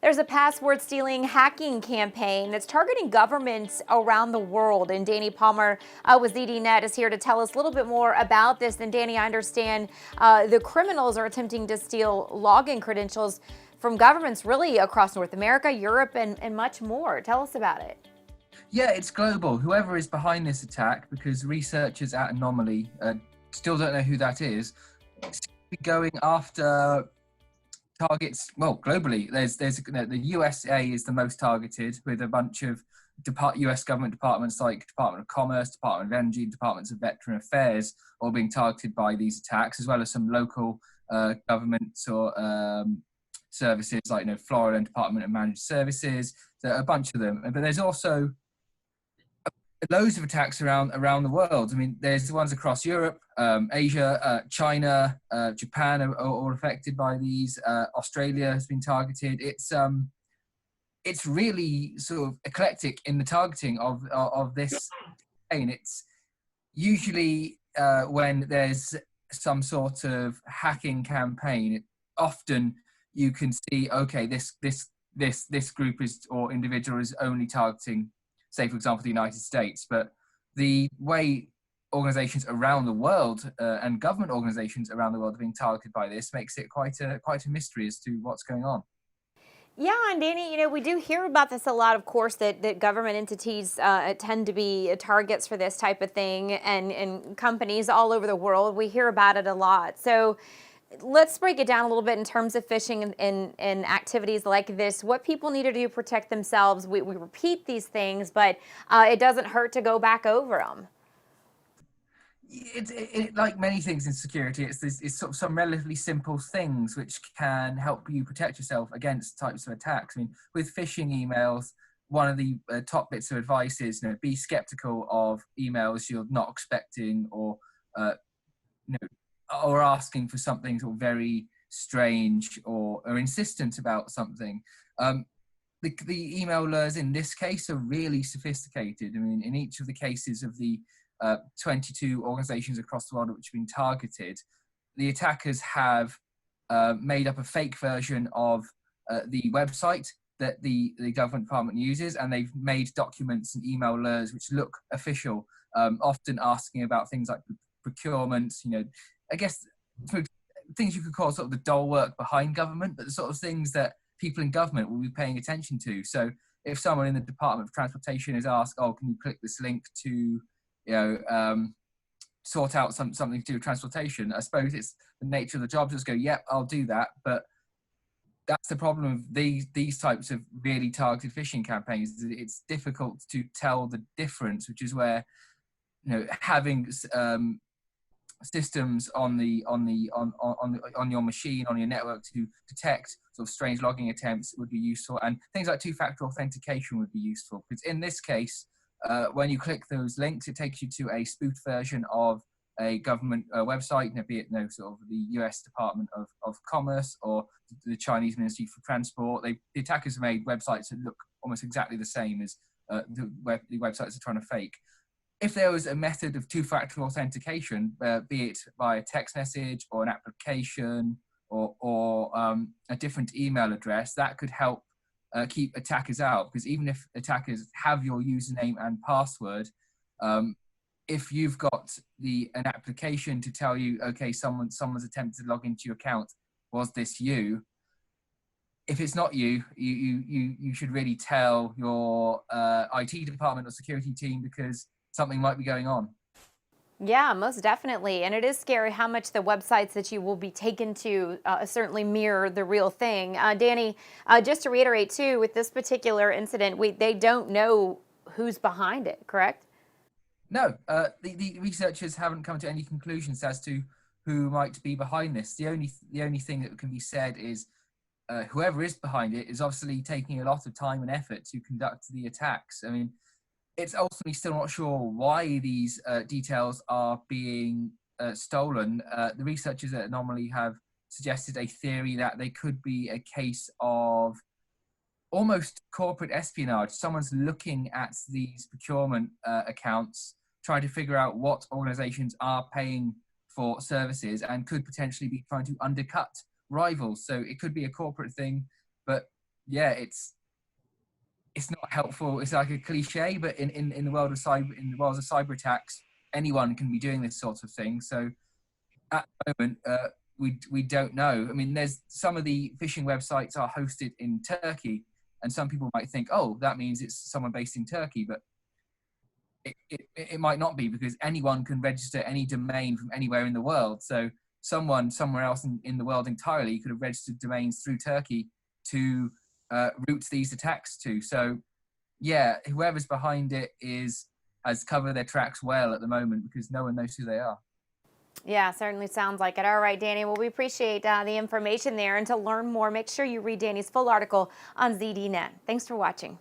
There's a password stealing hacking campaign that's targeting governments around the world. And Danny Palmer with ZDNet is here to tell us a little bit more about this. And Danny, I understand the criminals are attempting to steal login credentials from governments really across North America, Europe, and much more. Tell us about it. Yeah, it's global. Whoever is behind this attack, because researchers at Anomaly still don't know who that is, seem to be going after targets. Well, globally, there's the USA is the most targeted, with a bunch of US government departments like Department of Commerce, Department of Energy, Departments of Veteran Affairs, all being targeted by these attacks, as well as some local governments or services like Florida Department of Managed Services. So a bunch of them, but there's also loads of attacks around the world. I mean, there's the ones across Europe, Asia, China, Japan are all affected by these. Australia has been targeted. It's really sort of eclectic in the targeting of this campaign. It's usually when there's some sort of hacking campaign, often you can see, okay, this group is or individual is only targeting, say, for example, the United States. But the way organizations around the world and government organizations around the world are being targeted by this makes it quite a mystery as to what's going on. Yeah, and Danny, we do hear about this a lot, of course, that government entities tend to be targets for this type of thing, and companies all over the world. We hear about it a lot. So let's break it down a little bit in terms of phishing and activities like this. What people need to do to protect themselves. We repeat these things, but it doesn't hurt to go back over them. It like many things in security, it's sort of some relatively simple things which can help you protect yourself against types of attacks. I mean, with phishing emails, one of the top bits of advice is, be skeptical of emails you're not expecting, or or asking for something sort of very strange, or insistent about something. The email lures in this case are really sophisticated. I mean, in each of the cases of the 22 organizations across the world which have been targeted, the attackers have made up a fake version of the website that the government department uses, and they've made documents and email lures which look official, often asking about things like procurement, I guess things you could call sort of the dull work behind government, but the sort of things that people in government will be paying attention to. So if someone in the Department of Transportation is asked, oh, can you click this link to sort out something to do with transportation, I suppose it's the nature of the job to just go, yep, I'll do that. But that's the problem of these types of really targeted phishing campaigns. It's difficult to tell the difference, which is where having systems on your machine, on your network, to detect sort of strange logging attempts would be useful, and things like two-factor authentication would be useful, because in this case, when you click those links, it takes you to a spoofed version of a government website, be it sort of the US Department of Commerce or the Chinese Ministry for Transport. The attackers have made websites that look almost exactly the same as the websites they're trying to fake. If there was a method of two-factor authentication, be it via text message or an application or a different email address, that could help keep attackers out. Because even if attackers have your username and password, if you've got an application to tell you, okay, someone's attempted to log into your account, was this you? If it's not you, you should really tell your IT department or security team, because something might be going on. Yeah, most definitely. And it is scary how much the websites that you will be taken to certainly mirror the real thing. Danny, just to reiterate too, with this particular incident, they don't know who's behind it, correct? No, the researchers haven't come to any conclusions as to who might be behind this. The only thing that can be said is whoever is behind it is obviously taking a lot of time and effort to conduct the attacks. I mean, it's ultimately still not sure why these details are being stolen. The researchers at Anomaly have suggested a theory that they could be a case of almost corporate espionage. Someone's looking at these procurement accounts, trying to figure out what organizations are paying for services, and could potentially be trying to undercut rivals. So it could be a corporate thing, but yeah, it's not helpful. It's like a cliche, but in the world of cyber attacks, anyone can be doing this sort of thing. So at the moment, we don't know. I mean, there's some of the phishing websites are hosted in Turkey, and some people might think, oh, that means it's someone based in Turkey, but it might not be, because anyone can register any domain from anywhere in the world. So someone somewhere else in the world entirely could have registered domains through Turkey to route these attacks to. So yeah, whoever's behind it has covered their tracks well at the moment, because no one knows who they are. Yeah, certainly sounds like it. All right, Danny. Well, we appreciate the information there. And to learn more, make sure you read Danny's full article on ZDNet. Thanks for watching.